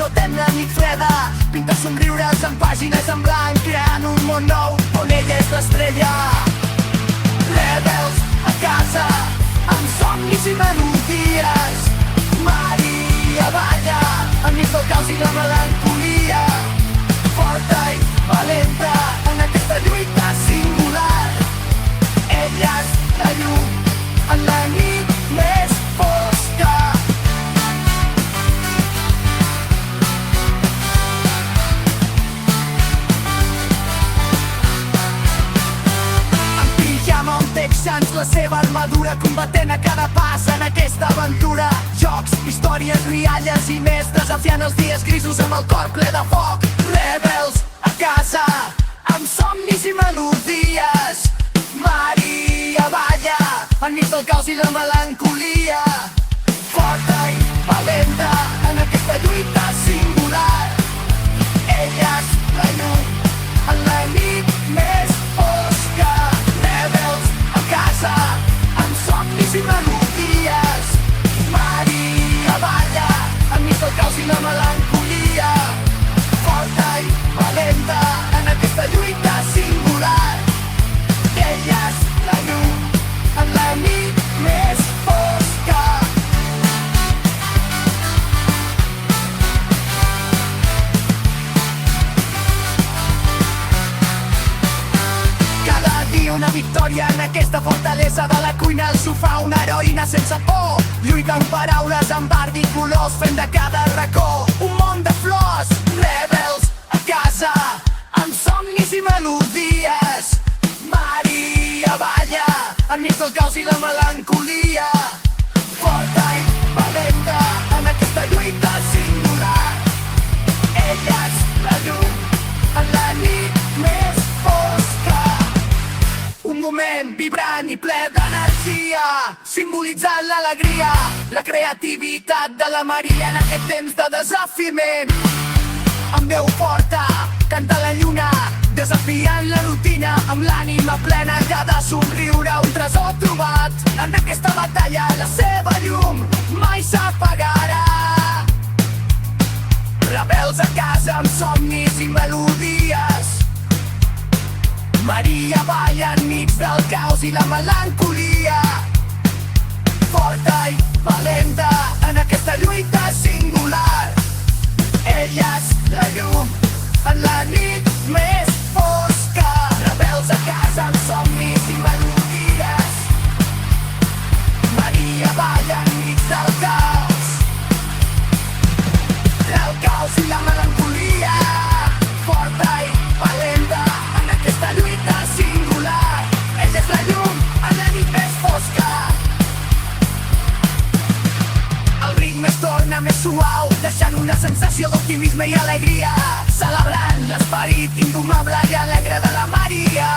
no tem la nit freda. Pinta somriures en pàgines en blanc, creant un món nou on ella és l'estrella. Rebels a casa, amb somnis i melodies. Maria balla enmig del caos i la melancolia. Forta i valenta en aquesta lluita singular. Ella és la llum en la nit més fosca. En pijama on texans la seva armadura, combatent a cada pas en aquesta aventura. Jocs, històries, rialles i més, desafiant els dies grisos amb el cor ple de foc. Rebels a casa, amb somnis i melodies. Maria balla enmig del caos i la melancolia. Forta i valenta en aquesta lluita singular. Ella és la llum en la nit més fosca. Rebels a casa, amb somnis i melodies. Maria balla enmig del caos i la melancolia. Forta i valenta en aquesta lluita singular. Ella és la llum en la nit més fosca. Cada dia una victòria en aquesta fortalesa, de la cuina al sofà, una heroïna sense por. Lluita amb paraules, amb art i colors, fent de cada racó un món de flors. Rebels a casa, amb somnis i melodies. Maria balla enmig del caos i la melancolia. Forta i valenta en aquesta lluita singular. Ella és la llum en la nit més fosca. Un moment vibrant i ple d'energia, simbolitzant l'alegria, la creativitat de la Maria en aquest temps de desafiament. Amb veu forta canta la lluna, desafiant la rutina, amb l'ànima plena que ha de somriure un tresor trobat. En aquesta batalla la seva llum mai s'apagarà. Rebels a casa amb somnis i melodies. Maria balla enmig del caos i la melancolia. Forta i valenta en aquesta lluita singular. Ella és la llum en la nit més fosca. Rebels a casa amb somnis i melodies. Maria balla enmig del caos. El caos i la melancolia. Forta i valenta en aquesta lluita singular. Ella és la llum en la nit més fosca. El ritme es torna més suau, deixant una sensació d'optimisme i alegria, celebrant l'esperit indomable i alegre de la Maria.